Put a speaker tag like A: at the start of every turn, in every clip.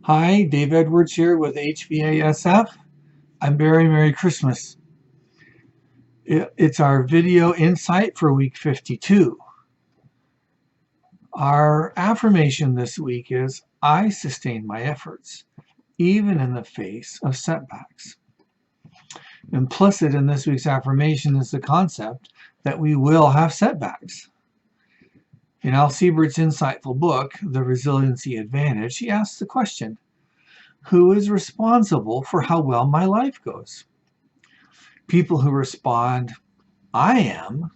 A: Hi, Dave Edwards here with HVASF. I'm Merry Christmas. It's our video insight for week 52. Our affirmation this week is, I sustain my efforts, even in the face of setbacks. Implicit in this week's affirmation is the concept that we will have setbacks. In Al Siebert's insightful book, The Resiliency Advantage, he asks the question, who is responsible for how well my life goes? People who respond, I am,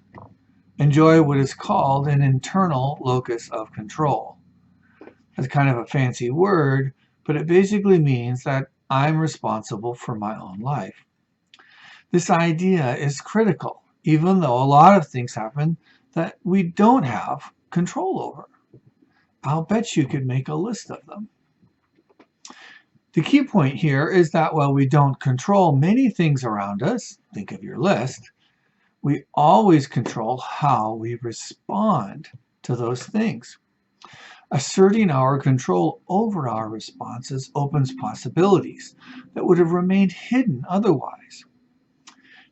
A: enjoy what is called an internal locus of control. That's kind of a fancy word, but it basically means that I'm responsible for my own life. This idea is critical, even though a lot of things happen that we don't have control over. I'll bet you could make a list of them. The key point here is that while we don't control many things around us, think of your list, we always control how we respond to those things. Asserting our control over our responses opens possibilities that would have remained hidden otherwise.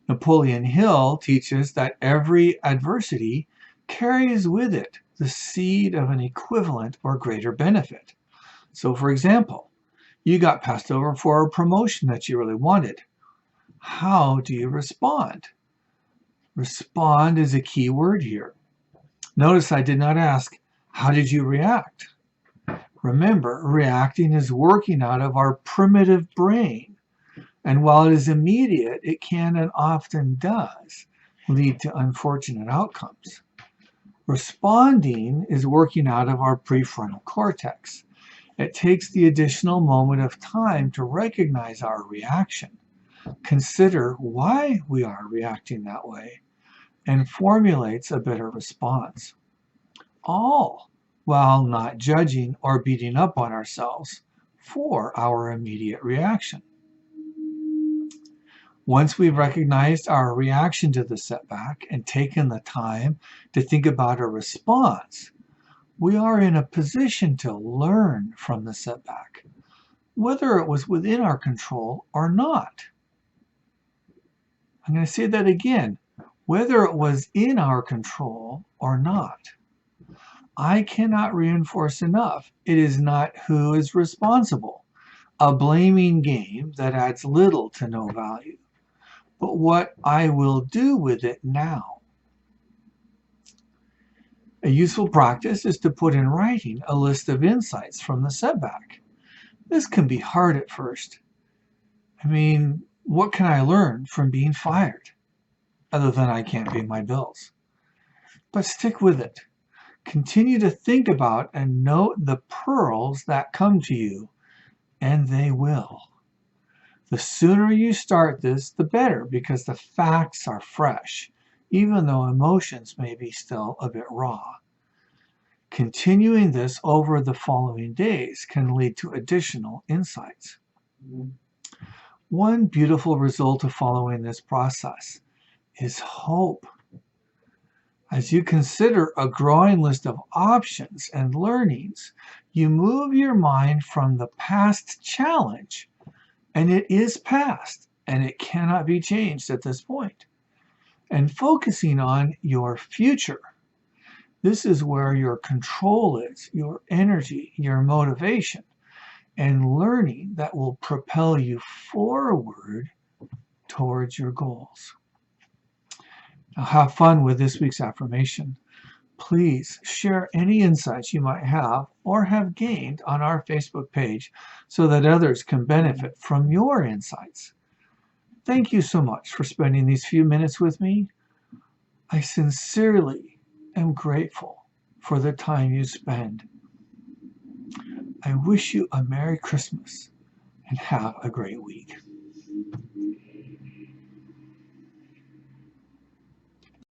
A: Napoleon Hill teaches that every adversity carries with it the seed of an equivalent or greater benefit. So, for example, you got passed over for a promotion that you really wanted. How do you respond? Respond is a key word here. Notice I did not ask, how did you react? Remember, reacting is working out of our primitive brain. And while it is immediate, it can and often does lead to unfortunate outcomes. Responding is working out of our prefrontal cortex. It takes the additional moment of time to recognize our reaction, consider why we are reacting that way, and formulates a better response. All while not judging or beating up on ourselves for our immediate reaction. Once we've recognized our reaction to the setback and taken the time to think about a response, we are in a position to learn from the setback, whether it was within our control or not. I'm going to say that again, whether it was in our control or not. I cannot reinforce enough, it is not who is responsible, a blaming game that adds little to no value, but what I will do with it now. A useful practice is to put in writing a list of insights from the setback. This can be hard at first. I mean, what can I learn from being fired? Other than I can't pay my bills. But stick with it. Continue to think about and note the pearls that come to you, and they will. The sooner you start this, the better, because the facts are fresh, even though emotions may be still a bit raw. Continuing this over the following days can lead to additional insights. One beautiful result of following this process is hope. As you consider a growing list of options and learnings, you move your mind from the past challenge, and it is past, and it cannot be changed at this point, and focusing on your future. This is where your control is, your energy, your motivation, and learning that will propel you forward towards your goals. Now, have fun with this week's affirmation. Please share any insights you might have or have gained on our Facebook page so that others can benefit from your insights. Thank you so much for spending these few minutes with me. I sincerely am grateful for the time you spend. I wish you a Merry Christmas and have a great week.